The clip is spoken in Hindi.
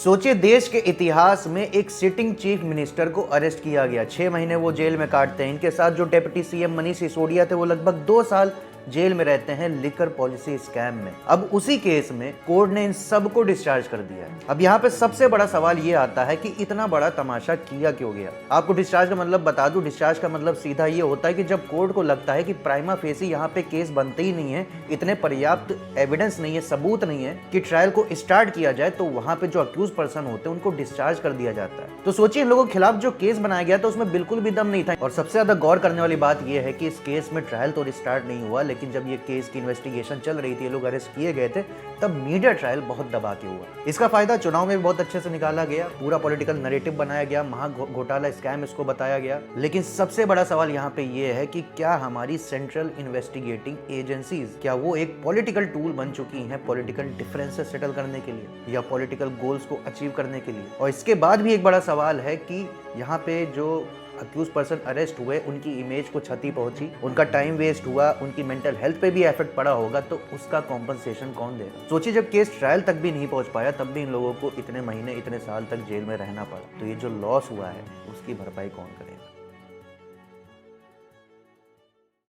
सोचिए, देश के इतिहास में एक सिटिंग चीफ मिनिस्टर को अरेस्ट किया गया। 6 महीने वो जेल में काटते हैं। इनके साथ जो डेप्यूटी सीएम मनीष सिसोदिया थे, वो लगभग 2 साल जेल में रहते हैं लिकर पॉलिसी स्कैम में। अब उसी केस में कोर्ट ने इन सबको डिस्चार्ज कर दिया है। अब यहाँ पे सबसे बड़ा सवाल ये आता है कि इतना बड़ा तमाशा किया क्यों गया। आपको डिस्चार्ज का मतलब बता दूं, डिस्चार्ज का मतलब सीधा ये होता है कि जब कोर्ट को लगता है कि प्राइमा फेसी यहाँ पे केस बनते ही नहीं है, इतने पर्याप्त एविडेंस नहीं है, सबूत नहीं है कि ट्रायल को स्टार्ट किया जाए, तो वहां पे जो अक्यूज पर्सन होते हैं उनको डिस्चार्ज कर दिया जाता है। तो सोचिए, इन लोगों के खिलाफ जो केस बनाया गया था उसमें बिल्कुल भी दम नहीं था। और सबसे ज्यादा गौर करने वाली बात यह है कि इस केस में ट्रायल तो स्टार्ट नहीं हुआ, लेकिन जब ये केस की इन्वेस्टिगेशन चल रही थी, ये लोग अरेस्ट किए गए थे, तब मीडिया ट्रायल बहुत दबा के हुआ। इसका फायदा चुनाव में भी बहुत अच्छे से निकाला गया, पूरा पॉलिटिकल नैरेटिव बनाया गया, महा घोटाला स्कैम इसको बताया गया। लेकिन सबसे बड़ा सवाल यहाँ पे ये है कि क्या हमारी सेंट्रल इन्वेस्टिगेटिंग एजेंसीज, क्या वो एक पॉलिटिकल टूल बन चुकी हैं पॉलिटिकल डिफरेंसेस सेटल करने के लिए या पॉलिटिकल गोल्स को अचीव करने के लिए। और इसके बाद भी एक बड़ा सवाल है कि यहाँ पे जो अक्यूज पर्सन अरेस्ट हुए, उनकी इमेज को क्षति पहुंची, उनका टाइम वेस्ट हुआ, उनकी मेंटल हेल्थ पे भी इफेक्ट पड़ा होगा, तो उसका कॉम्पनसेशन कौन देगा। सोचिए, जब केस ट्रायल तक भी नहीं पहुंच पाया, तब भी इन लोगों को इतने महीने, इतने साल तक जेल में रहना पड़ा, तो ये जो लॉस हुआ है उसकी भरपाई कौन करेगा।